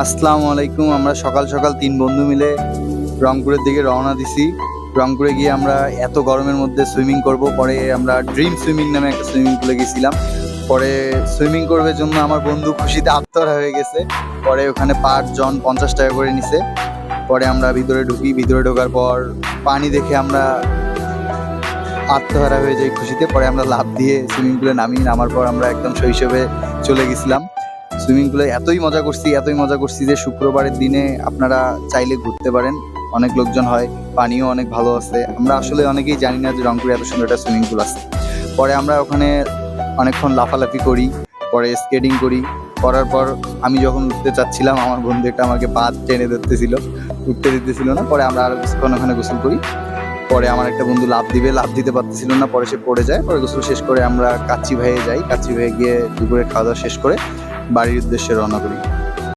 আসসালামু আলাইকুম। আমরা সকাল সকাল ৩ বন্ধু মিলে রংপুরের দিকে রওনা দিছি। রংপুরে গিয়ে আমরা এত গরমের মধ্যে সুইমিং করব। পরে আমরা ড্রিম সুইমিং নামে একটা সুইমিং পুলে গেছিলাম। পরে সুইমিং করবার জন্য আমার বন্ধু খুশিতে আত্মহারা হয়ে গেছে। পরে ওখানে পার জন ৫০ টাকা করে নিছে। পরে আমরা ভিতরে ঢুকি। ভিতরে ঢোকার পর পানি দেখে আমরা আত্মহারা হয়ে যাই খুশিতে। পরে আমরা লাফ দিয়ে সুইমিং পুলে নামার পর আমরা একদম শৈশবে চলে গেছিলাম। সুইমিং পুলে এতই মজা করছি যে শুক্রবারের দিনে আপনারা চাইলে ঘুরতে পারেন। অনেক লোকজন হয়, পানিও অনেক ভালো আছে। আমরা আসলে অনেকেই জানি না যে রংপুরে এত সুন্দর একটা সুইমিং পুল আছে। পরে আমরা ওখানে অনেকক্ষণ লাফালাফি করি, পরে স্কেটিং করি। করার পর আমি যখন উঠতে চাচ্ছিলাম, আমার বন্ধু একটা আমাকে পা টেনে ধরতেছিল, উঠতে দিতেছিল না। পরে আমরা আরো কিছুক্ষণ ওখানে গোসল করি। পরে আমার একটা বন্ধু লাফ দিতে পারতেছিল না, পরে সে পড়ে যায়। পরে গোসল শেষ করে আমরা কাচ্চি ভাইয়ে যাই। কাচ্চি ভাইয়ে গিয়ে দুপুরে খাওয়া দাওয়া শেষ করে বাড়ির উদ্দেশ্যে রওনা করি।